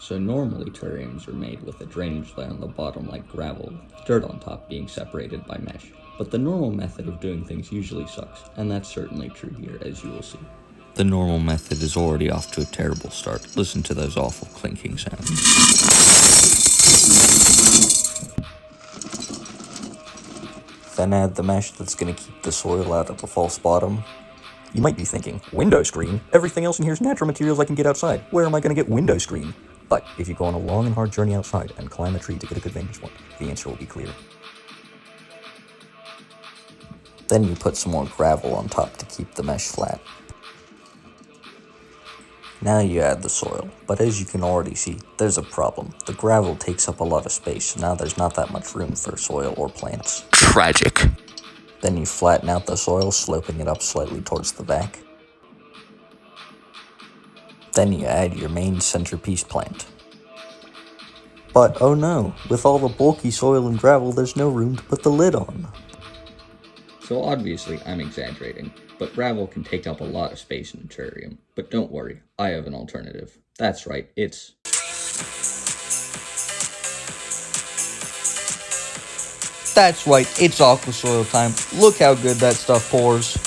So normally terrariums are made with a drainage layer on the bottom like gravel, with dirt on top being separated by mesh. But the normal method of doing things usually sucks, and that's certainly true here, as you will see. The normal method is already off to a terrible start. Listen to those awful clinking sounds. Then add the mesh that's going to keep the soil out of the false bottom. You might be thinking, window screen? Everything else in here is natural materials I can get outside. Where am I going to get window screen? But if you go on a long and hard journey outside and climb a tree to get a good vantage point, the answer will be clear. Then you put some more gravel on top to keep the mesh flat. Now you add the soil, but as you can already see, there's a problem. The gravel takes up a lot of space, so now there's not that much room for soil or plants. Tragic. Then you flatten out the soil, sloping it up slightly towards the back. Then you add your main centerpiece plant. But oh no, with all the bulky soil and gravel, there's no room to put the lid on. So obviously I'm exaggerating, but gravel can take up a lot of space in a terrarium. But don't worry, I have an alternative. That's right, it's aquasoil time. Look how good that stuff pours.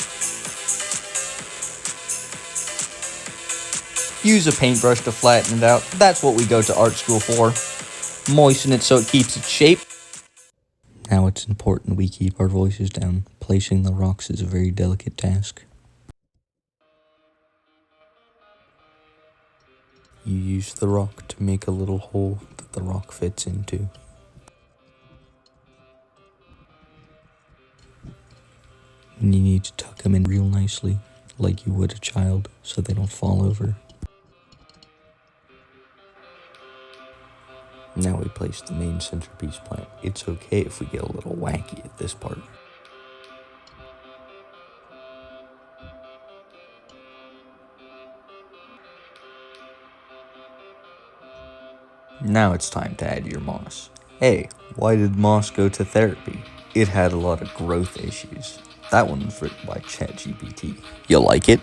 Use a paintbrush to flatten it out. That's what we go to art school for. Moisten it so it keeps its shape. Now it's important we keep our voices down. Placing the rocks is a very delicate task. You use the rock to make a little hole that the rock fits into. And you need to tuck them in real nicely, like you would a child, so they don't fall over. Now we place the main centerpiece plant. It's okay if we get a little wacky at this part. Now it's time to add your moss. Hey, why did moss go to therapy? It had a lot of growth issues. That one was written by ChatGPT. You like it?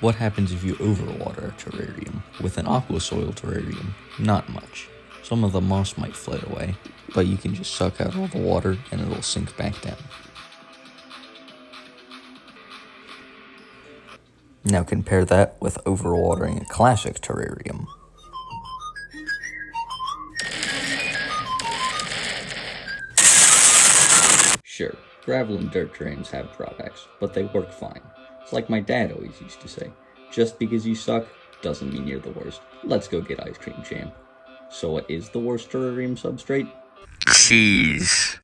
What happens if you overwater a terrarium? With an aquasoil terrarium, not much. Some of the moss might float away, but you can just suck out all the water and it'll sink back down. Now compare that with overwatering a classic terrarium. Sure, gravel and dirt terrariums have drawbacks, but they work fine. It's like my dad always used to say, just because you suck doesn't mean you're the worst. Let's go get ice cream, champ. So what is the worst terrarium substrate? Cheese.